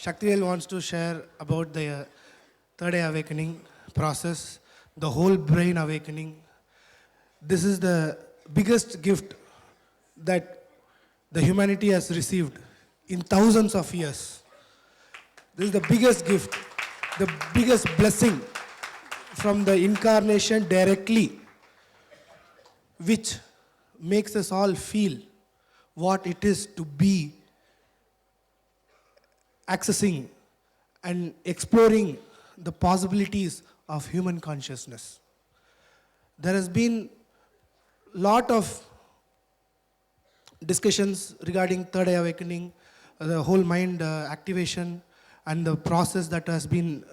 Shaktivel wants to share about the third eye awakening process, the whole brain awakening. This is the biggest gift that the humanity has received in thousands of years. This is the biggest gift, the biggest blessing from the incarnation directly, which makes us all feel what it is to be accessing and exploring the possibilities of human consciousness. There has been lot of discussions regarding third eye awakening, the whole mind activation, and the process that has been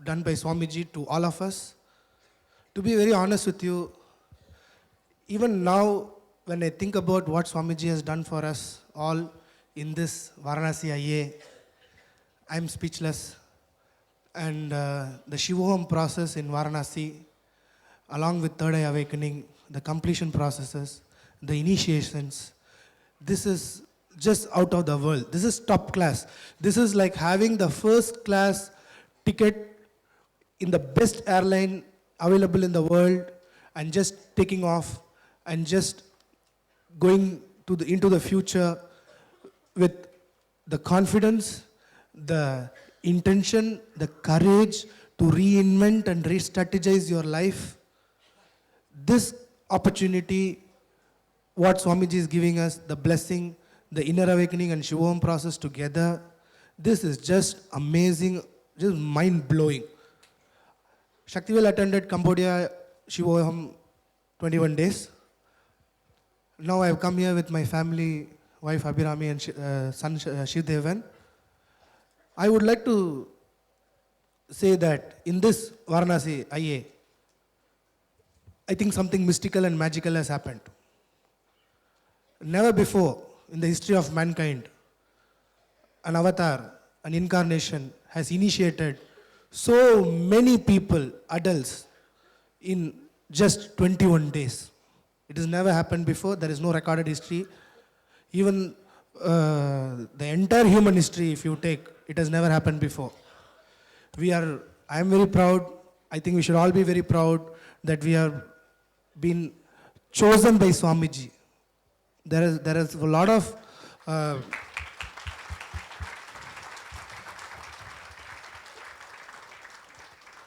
done by Swamiji to all of us. To be very honest with you, even now when I think about what Swamiji has done for us all in this Varanasi IA, I'm speechless. And the Shivoham process in Varanasi, along with third eye awakening, the completion processes, the initiations, this is just out of the world. This is top class. This is like having the first class ticket in the best airline available in the world and just taking off and just going to into the future with the confidence, the intention, the courage to reinvent and re-strategize your life. This opportunity, what Swamiji is giving us, the blessing, the inner awakening and Shivoham process together, this is just amazing, just mind-blowing. Shaktivel attended Cambodia Shivoham 21 days. Now I have come here with my family, wife Abhirami and son Shivdevan. I would like to say that in this Varanasi IA, I think something mystical and magical has happened. Never before in the history of mankind, an avatar, an incarnation has initiated so many people, adults, in just 21 days. It has never happened before. There is no recorded history. Even the entire human history, if you take, it has never happened before. I am very proud. I think we should all be very proud that we have been chosen by Swamiji. There is a lot of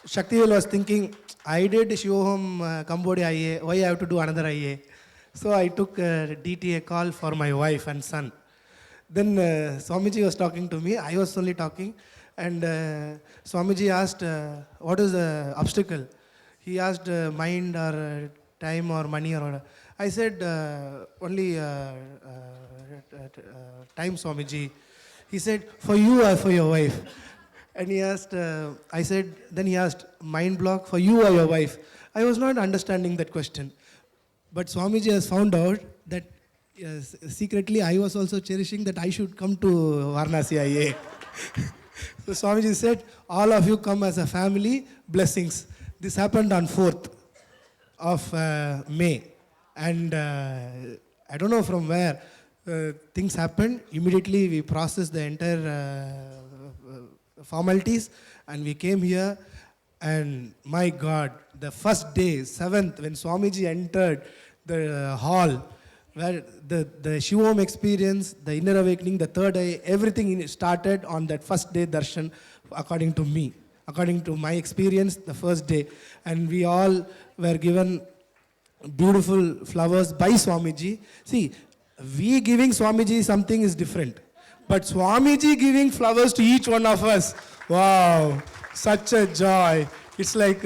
Shaktivel was thinking, I did Shivoham Cambodia IA, why I have to do another IA? So I took a DTA call for my wife and son. Then Swamiji was talking to me, I was only talking, and Swamiji asked, what is the obstacle? He asked mind or time or money or whatever. I said, only time, Swamiji. He said, for you or for your wife? And he asked, I said, then he asked, mind block for you or your wife? I was not understanding that question. But Swamiji has found out that secretly I was also cherishing that I should come to Varanasi IA. So Swamiji said, all of you come as a family, blessings. This happened on 4th of May. And I don't know from where things happened. Immediately we processed the entire formalities and we came here. And my God, the first day, 7th, when Swamiji entered the hall, where the Shivoham experience, the inner awakening, the third eye, everything started on that first day darshan, according to me, according to my experience, the first day. And we all were given beautiful flowers by Swamiji. See, we giving Swamiji something is different. But Swamiji giving flowers to each one of us, wow, such a joy. It's like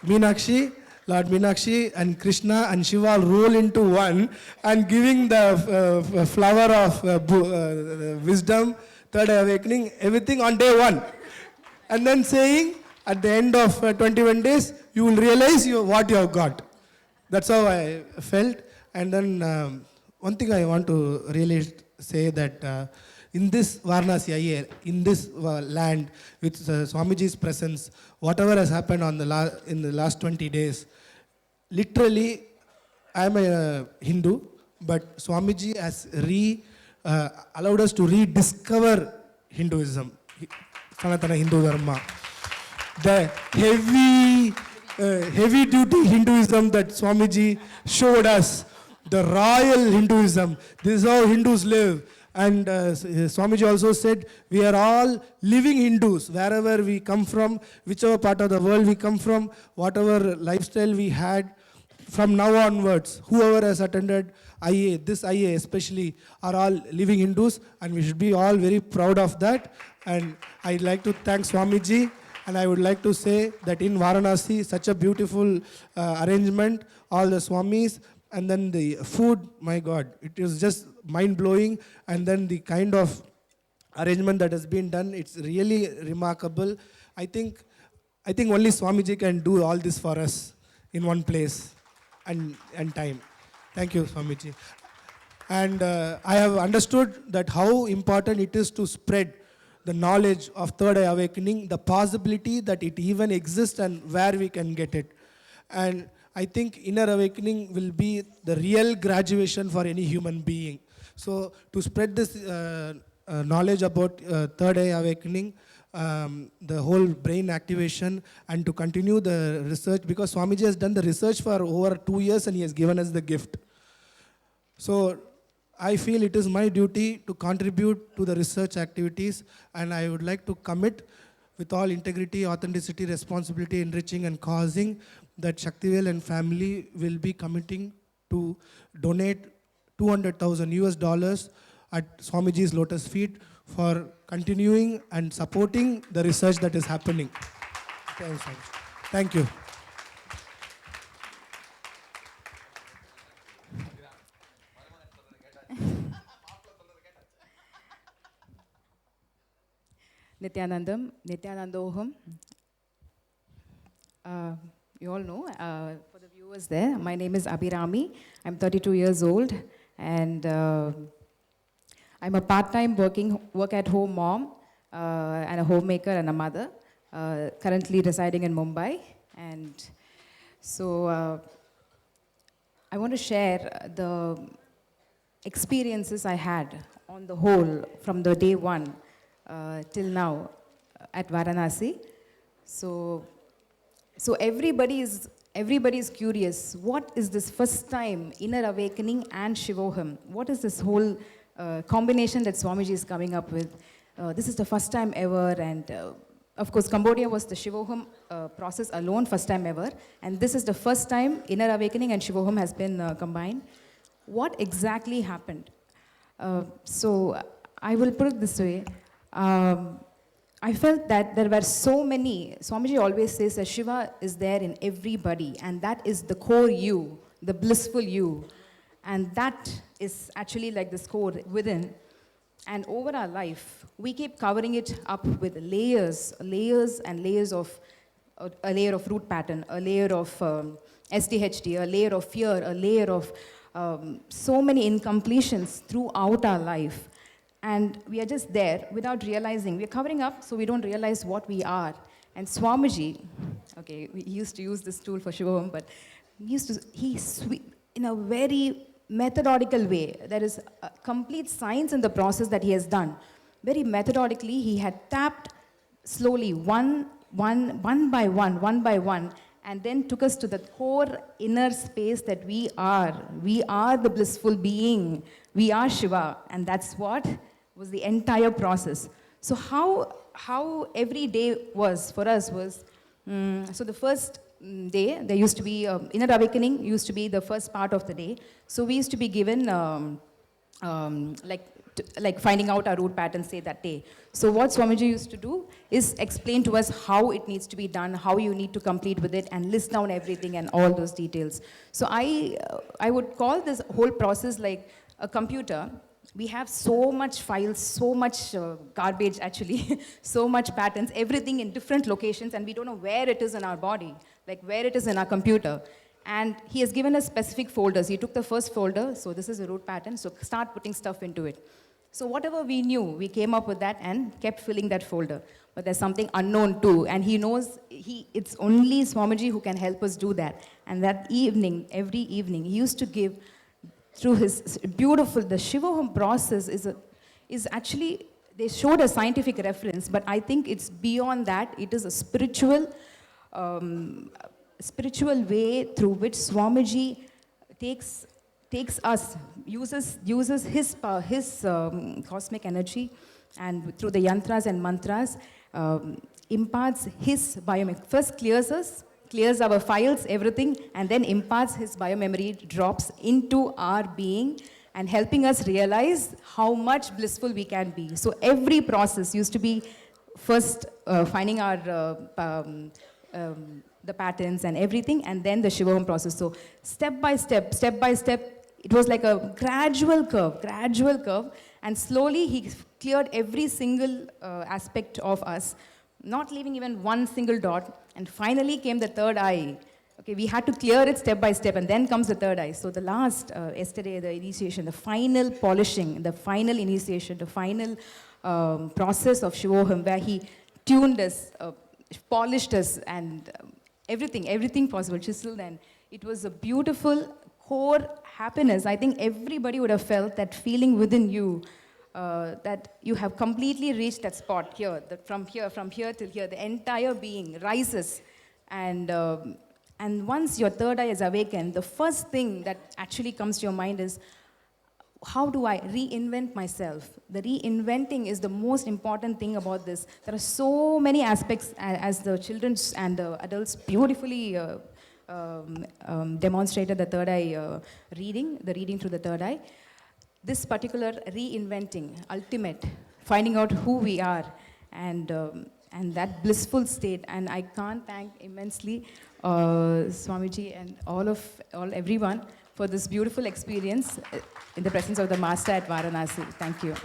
Meenakshi, Lord Meenakshi and Krishna and Shiva roll into one and giving the flower of wisdom, third eye awakening, everything on day 1. And then saying, at the end of 21 days, you will realize what you have got. That's how I felt. And then one thing I want to really say that in this Varanasi IA, in this land, with Swamiji's presence, whatever has happened on in the last 20 days, literally, I am a Hindu, but Swamiji has allowed us to rediscover Hinduism. Sanatana Hindu Dharma. The heavy duty Hinduism that Swamiji showed us, the royal Hinduism. This is how Hindus live. And Swamiji also said, we are all living Hindus, wherever we come from, whichever part of the world we come from, whatever lifestyle we had, from now onwards, whoever has attended IA, this IA especially, are all living Hindus, and we should be all very proud of that. And I'd like to thank Swamiji, and I would like to say that in Varanasi, such a beautiful arrangement, all the Swamis, and then the food, my God, it is just mind-blowing, and then the kind of arrangement that has been done, it's really remarkable. I think only Swamiji can do all this for us in one place and time. Thank you, Swamiji. And I have understood that how important it is to spread the knowledge of Third Eye Awakening, the possibility that it even exists and where we can get it. And I think Inner Awakening will be the real graduation for any human being. So to spread this knowledge about Third Eye Awakening, the whole brain activation, and to continue the research, because Swamiji has done the research for over 2 years and he has given us the gift. So I feel it is my duty to contribute to the research activities, and I would like to commit with all integrity, authenticity, responsibility, enriching and causing that Shaktivel and family will be committing to donate $200,000 at Swamiji's lotus feet for continuing and supporting the research that is happening. Thank you. Nityanandoham. You all know, for the viewers there, my name is Abhirami. I'm 32 years old, and I'm a part-time work-at-home mom, and a homemaker and a mother, currently residing in Mumbai. And so I want to share the experiences I had on the whole from the day one till now at Varanasi. So everybody is curious. What is this first time Inner Awakening and Shivoham? What is this whole combination that Swamiji is coming up with? This is the first time ever, and of course Cambodia was the Shivoham process alone, first time ever, and this is the first time Inner Awakening and Shivoham has been combined. What exactly happened? So I will put it this way. I felt that there were so many, Swamiji always says that Shiva is there in everybody, and that is the core you, the blissful you. And that is actually like this core within. And over our life, we keep covering it up with layers and layers of, a layer of root pattern, a layer of SDHD, a layer of fear, a layer of so many incompletions throughout our life. And we are just there without realizing. We are covering up so we don't realize what we are. And Swamiji, okay, we used to use this tool for Shivoham, but in a very methodolocal way. There is a complete science in the process that he has done. Very methodically, he had tapped slowly, one by one, and then took us to the core inner space that we are. We are the blissful being. We are Shiva, and that's what was the entire process. So how every day was for us was, so the first day, there used to be, Inner Awakening used to be the first part of the day. So we used to be given, like finding out our root pattern, say that day. So what Swamiji used to do is explain to us how it needs to be done, how you need to complete with it, and list down everything and all those details. So I would call this whole process like a computer. We have so much files, so much garbage actually, so much patterns, everything in different locations, and we don't know where it is in our body, like where it is in our computer. And he has given us specific folders. He took the first folder, so this is a root pattern, so start putting stuff into it. So whatever we knew, we came up with that and kept filling that folder. But there's something unknown too, and he knows, it's only Swamiji who can help us do that. And that evening, every evening, he used to give, through his beautiful, the Shivoham process is actually they showed a scientific reference, but I think it's beyond that. It is a spiritual way through which Swamiji takes us, uses his power, his cosmic energy, and through the yantras and mantras, imparts his biomemory. First clears us, clears our files, everything, and then imparts his biomemory, drops into our being, and helping us realize how much blissful we can be. So every process used to be first finding our the patterns and everything, and then the Shivoham process. So step by step, it was like a gradual curve, and slowly he cleared every single aspect of us, not leaving even one single dot, and finally came the third eye. Okay, we had to clear it step by step, and then comes the third eye. So the last, yesterday, the initiation, the final polishing, the final initiation, the final process of Shivoham, where he tuned us, polished us, and everything possible, chiseled, and it was a beautiful core happiness. I think everybody would have felt that feeling within you, that you have completely reached that spot here, that from here till here, the entire being rises, and once your third eye is awakened, the first thing that actually comes to your mind is, how do I reinvent myself? The reinventing is the most important thing about this. There are so many aspects, as the children and the adults beautifully demonstrated the third eye reading through the third eye. This particular reinventing, ultimate, finding out who we are, and that blissful state. And I can't thank immensely Swamiji and everyone for this beautiful experience in the presence of the Master at Varanasi. Thank you.